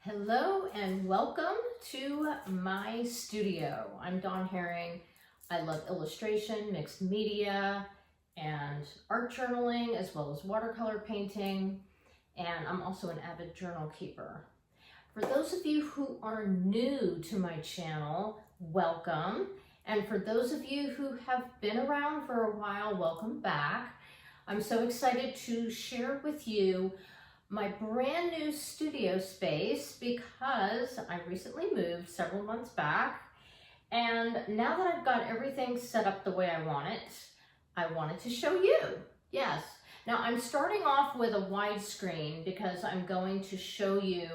Hello and welcome to my studio. I'm Dawn Herring. I love illustration, mixed media, and art journaling, as well as watercolor painting. And I'm also an avid journal keeper. For those of you who are new to my channel, welcome. And for those of you who have been around for a while, welcome back. I'm so excited to share with you my brand new studio space because I recently moved several months back, and now that I've got everything set up the way I wanted to show you. Yes. Now I'm starting off with a widescreen because I'm going to show you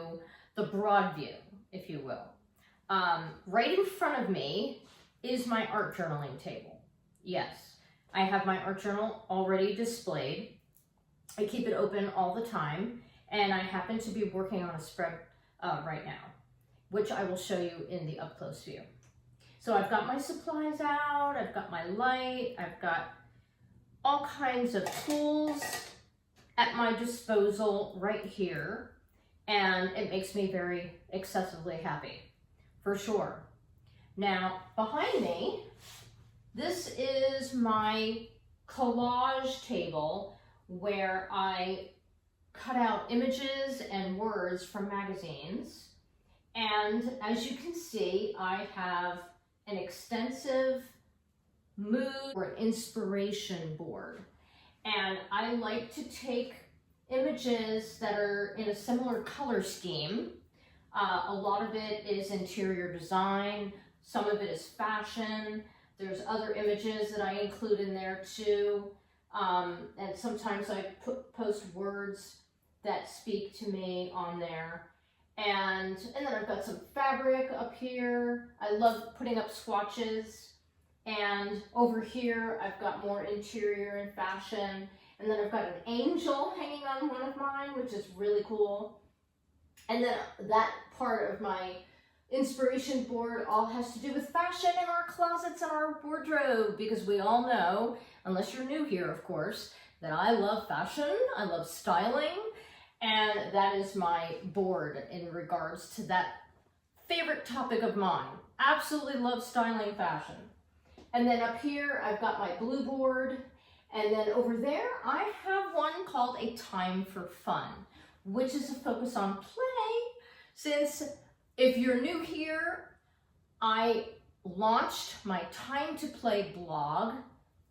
the broad view, if you will. Right in front of me is my art journaling table. Yes, I have my art journal already displayed. I keep it open all the time, and I happen to be working on a spread right now, which I will show you in the up-close view. So I've got my supplies out, I've got my light, I've got all kinds of tools at my disposal right here, and it makes me very excessively happy, for sure. Now, behind me, this is my collage table where I cut out images and words from magazines. And as you can see, I have an extensive mood or inspiration board. And I like to take images that are in a similar color scheme. A lot of it is interior design, some of it is fashion. There's other images that I include in there too. And sometimes I post words that speak to me on there. And then I've got some fabric up here. I love putting up swatches. And over here, I've got more interior and fashion. And then I've got an angel hanging on one of mine, which is really cool. And then that part of my inspiration board all has to do with fashion in our closets and our wardrobe, because we all know, unless you're new here, of course, that I love fashion, I love styling, and that is my board in regards to that favorite topic of mine. Absolutely love styling fashion. And then up here, I've got my blue board, and then over there, I have one called A Time for Fun, which is a focus on play. Since if you're new here, I launched my Time to Play blog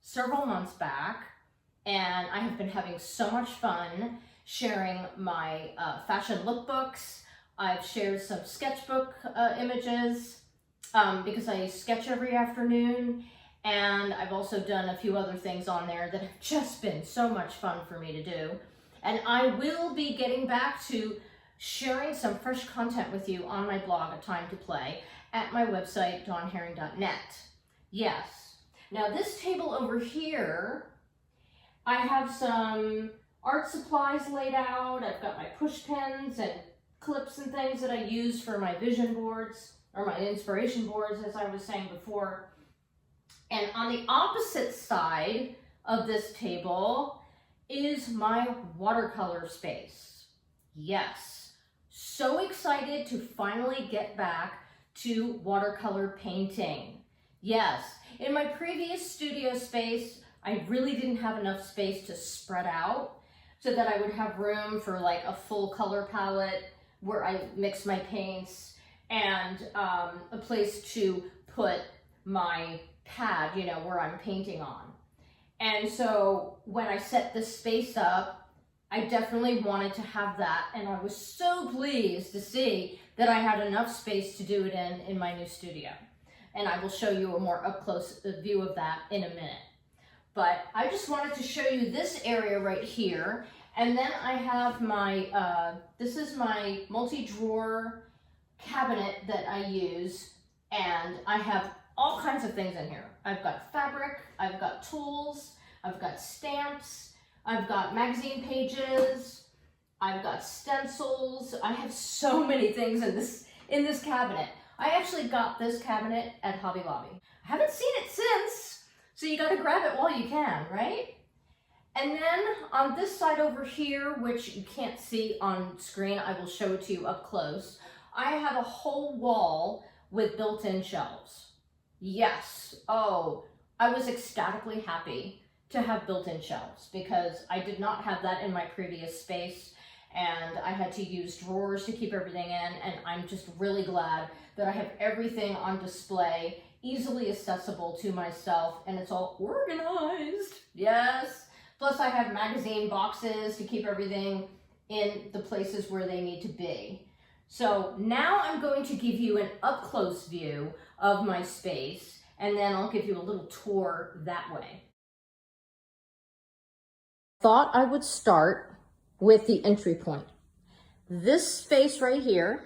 several months back, and I have been having so much fun sharing my fashion lookbooks. I've shared some sketchbook images because I sketch every afternoon, and I've also done a few other things on there that have just been so much fun for me to do. And I will be getting back to sharing some fresh content with you on my blog, A Time to Play, at my website, dawnherring.net. Yes. Now this table over here, I have some art supplies laid out. I've got my push pins and clips and things that I use for my vision boards, or my inspiration boards, as I was saying before. And on the opposite side of this table is my watercolor space. Yes. So excited to finally get back to watercolor painting. Yes, in my previous studio space, I really didn't have enough space to spread out so that I would have room for like a full color palette where I mix my paints, and a place to put my pad, you know, where I'm painting on. And so when I set this space up, I definitely wanted to have that, and I was so pleased to see that I had enough space to do it in my new studio. And I will show you a more up-close view of that in a minute. But I just wanted to show you this area right here, and then I have my, this is my multi-drawer cabinet that I use, and I have all kinds of things in here. I've got fabric, I've got tools, I've got stamps, I've got magazine pages, I've got stencils. I have so many things in this cabinet. I actually got this cabinet at Hobby Lobby. I haven't seen it since, so you gotta grab it while you can, right? And then on this side over here, which you can't see on screen, I will show it to you up close. I have a whole wall with built-in shelves. Yes, oh, I was ecstatically happy to have built-in shelves because I did not have that in my previous space, and I had to use drawers to keep everything in, and I'm just really glad that I have everything on display, easily accessible to myself, and it's all organized. Yes. Plus I have magazine boxes to keep everything in the places where they need to be. So now I'm going to give you an up-close view of my space, and then I'll give you a little tour that way. Thought I would start with the entry point. This space right here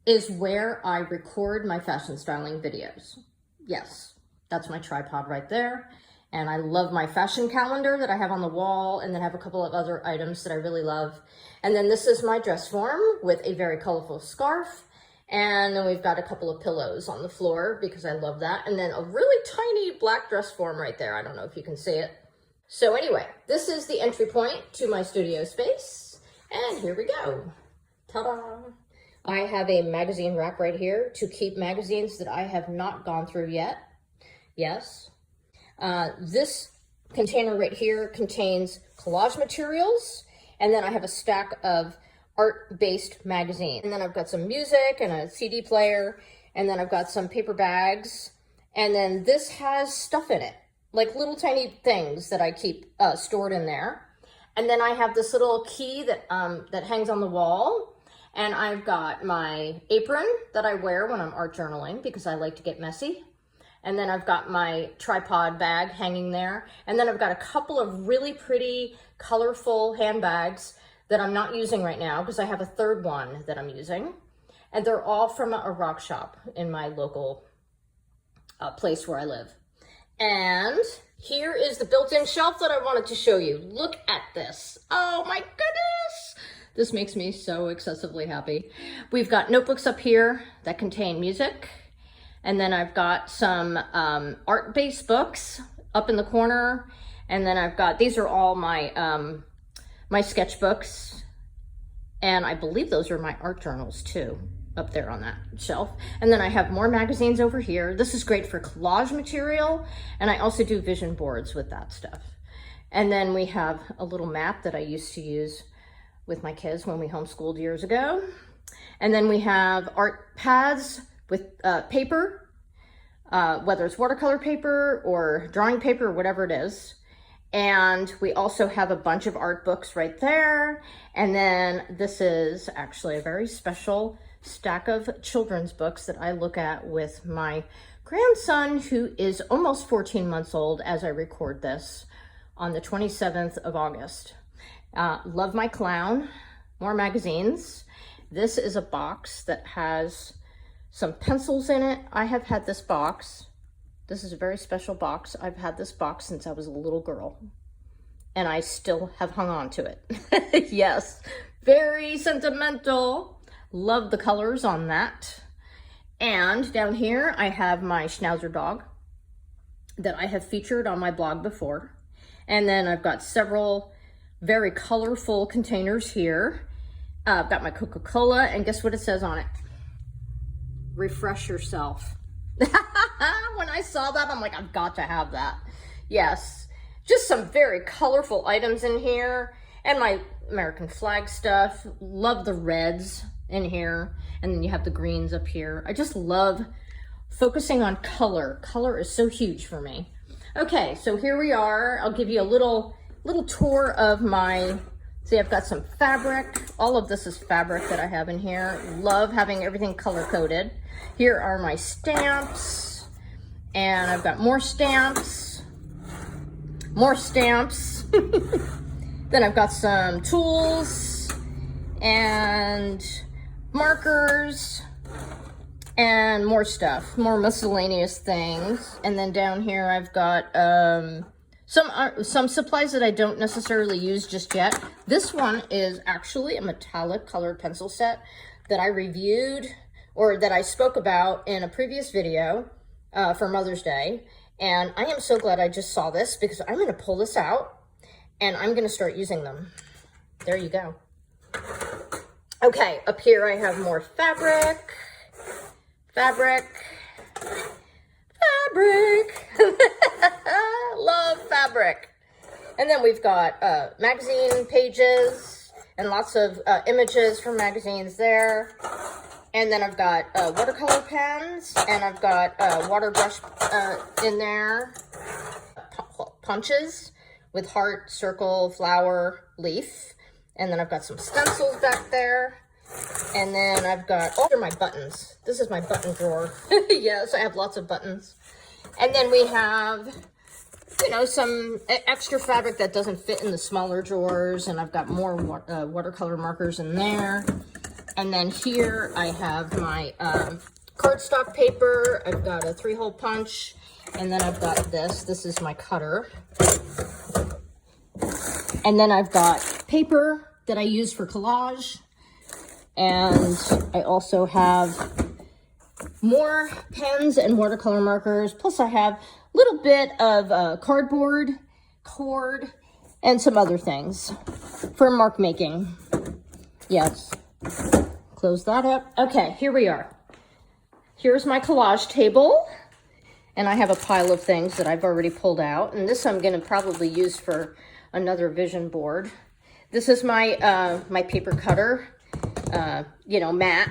is where I record my fashion styling videos. Yes, that's my tripod right there. And I love my fashion calendar that I have on the wall, and then I have a couple of other items that I really love. And then this is my dress form with a very colorful scarf. And then we've got a couple of pillows on the floor because I love that. And then a really tiny black dress form right there. I don't know if you can see it. So anyway, this is the entry point to my studio space. And here we go. Ta-da! I have a magazine rack right here to keep magazines that I have not gone through yet. Yes. This container right here contains collage materials, and then I have a stack of art-based magazines. And then I've got some music and a CD player, and then I've got some paper bags, and then this has stuff in it, like little tiny things that I keep stored in there. And then I have this little key that that hangs on the wall, and I've got my apron that I wear when I'm art journaling because I like to get messy. And then I've got my tripod bag hanging there. And then I've got a couple of really pretty, colorful handbags that I'm not using right now because I have a third one that I'm using. And they're all from a rock shop in my local place where I live. And here is the built-in shelf that I wanted to show you. Look at this. Oh my goodness. This makes me so excessively happy. We've got notebooks up here that contain music. And then I've got some art-based books up in the corner. And then I've got, these are all my, my sketchbooks. And I believe those are my art journals too, up there on that shelf. And then I have more magazines over here. This is great for collage material. And I also do vision boards with that stuff. And then we have a little map that I used to use with my kids when we homeschooled years ago. And then we have art pads with paper, whether it's watercolor paper or drawing paper or whatever it is. And we also have a bunch of art books right there. And then this is actually a very special stack of children's books that I look at with my grandson, who is almost 14 months old as I record this on the 27th of August. Love My Clown, more magazines. This is a box that has some pencils in it. I have had this box. This is a very special box. I've had this box since I was a little girl, and I still have hung on to it. Yes, very sentimental. Love the colors on that. And down here, I have my Schnauzer dog that I have featured on my blog before. And then I've got several very colorful containers here. I've got my Coca-Cola, and guess what it says on it? Refresh yourself. When I saw that, I'm like, I've got to have that. Yes, just some very colorful items in here, and my American flag stuff. Love the reds in here, and then you have the greens up here. I just love focusing on color. Color is so huge for me. Okay, so here we are. I'll give you a little tour of my, see, I've got some fabric. All of this is fabric that I have in here. Love having everything color-coded. Here are my stamps, and I've got more stamps, Then I've got some tools and markers and more stuff, more miscellaneous things. And then down here I've got some supplies that I don't necessarily use just yet. This one is actually a metallic colored pencil set that I reviewed, or that I spoke about in a previous video for Mother's Day. And I am so glad I just saw this, because I'm going to pull this out and I'm gonna start using them. There you go. Okay, up here I have more fabric. Love fabric. And then we've got magazine pages and lots of images from magazines there. And then I've got watercolor pens, and I've got water brush in there, punches with heart, circle, flower, leaf. And then I've got some stencils back there. And then I've got, oh, here are my buttons. This is my button drawer. Yes, I have lots of buttons. And then we have, you know, some extra fabric that doesn't fit in the smaller drawers. And I've got more watercolor markers in there. And then here I have my cardstock paper. I've got a 3-hole punch. And then I've got this. This is my cutter. And then I've got paper that I use for collage. And I also have more pens and watercolor markers. Plus I have a little bit of cardboard, cord, and some other things for mark making. Yes. Close that up. Okay, here we are. Here's my collage table. And I have a pile of things that I've already pulled out. And this I'm going to probably use for another vision board. This is my my paper cutter, you know, mat.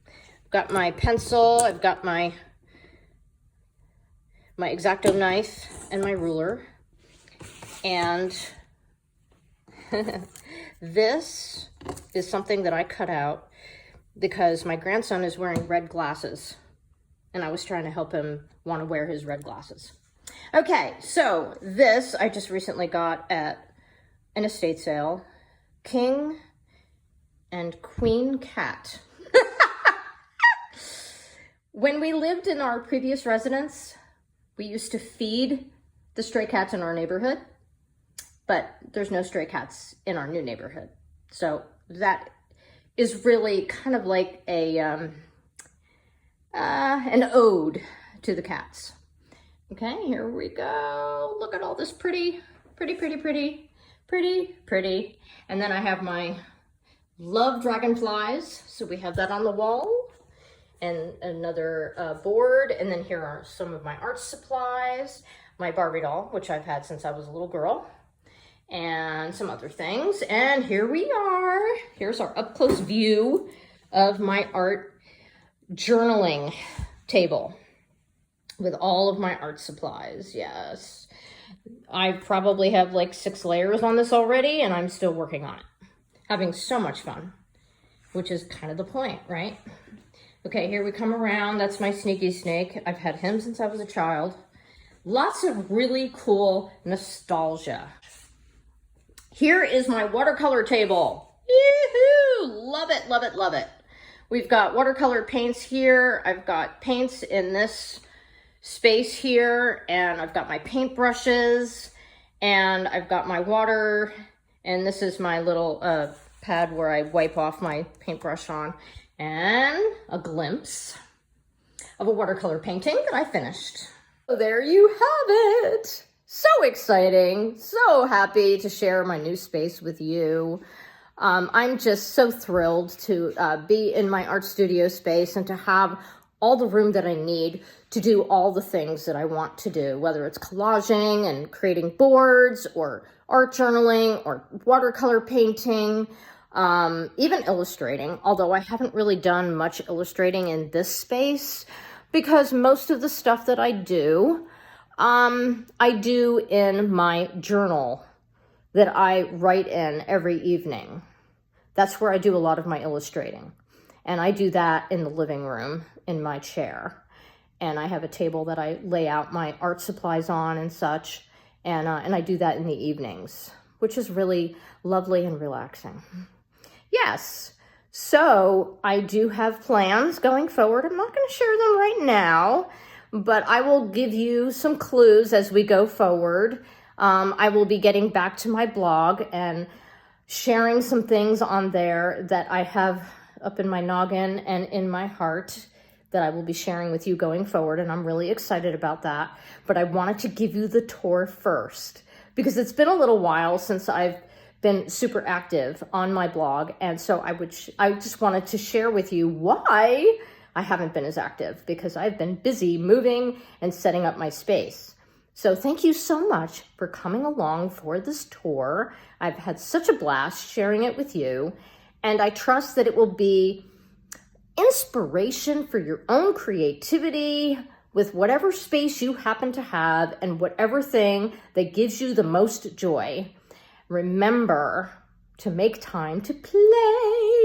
I've got my pencil. I've got my X-Acto knife and my ruler. And this is something that I cut out because my grandson is wearing red glasses. And I was trying to help him want to wear his red glasses. Okay, so this I just recently got at an estate sale. King and Queen Cat. When we lived in our previous residence, we used to feed the stray cats in our neighborhood, but there's no stray cats in our new neighborhood. So that is really kind of like a an ode to the cats. Okay, here we go. Look at all this pretty. And then I have my love dragonflies. So we have that on the wall and another board. And then here are some of my art supplies, my Barbie doll, which I've had since I was a little girl, and some other things. And here we are. Here's our up close view of my art journaling table with all of my art supplies. Yes. I probably have like 6 layers on this already, and I'm still working on it. Having so much fun, which is kind of the point, right? Okay, here we come around. That's my Sneaky Snake. I've had him since I was a child. Lots of really cool nostalgia. Here is my watercolor table. Yoo-hoo! Love it, love it, love it. We've got watercolor paints here. I've got paints in this space here, and I've got my paint brushes, and I've got my water, and this is my little pad where I wipe off my paintbrush on, and a glimpse of a watercolor painting that I finished. So there you have it. So exciting, so happy to share my new space with you. I'm just so thrilled to be in my art studio space and to have all the room that I need to do all the things that I want to do, whether it's collaging and creating boards or art journaling or watercolor painting, even illustrating, although I haven't really done much illustrating in this space because most of the stuff that I do in my journal that I write in every evening. That's where I do a lot of my illustrating. And I do that in the living room in my chair. And I have a table that I lay out my art supplies on and such. And I do that in the evenings, which is really lovely and relaxing. Yes, so I do have plans going forward. I'm not going to share them right now, but I will give you some clues as we go forward. I will be getting back to my blog and sharing some things on there that I have up in my noggin and in my heart that I will be sharing with you going forward, and I'm really excited about that. But I wanted to give you the tour first because it's been a little while since I've been super active on my blog. And so I just wanted to share with you why I haven't been as active, because I've been busy moving and setting up my space. So thank you so much for coming along for this tour. I've had such a blast sharing it with you, and I trust that it will be inspiration for your own creativity with whatever space you happen to have and whatever thing that gives you the most joy. Remember to make time to play.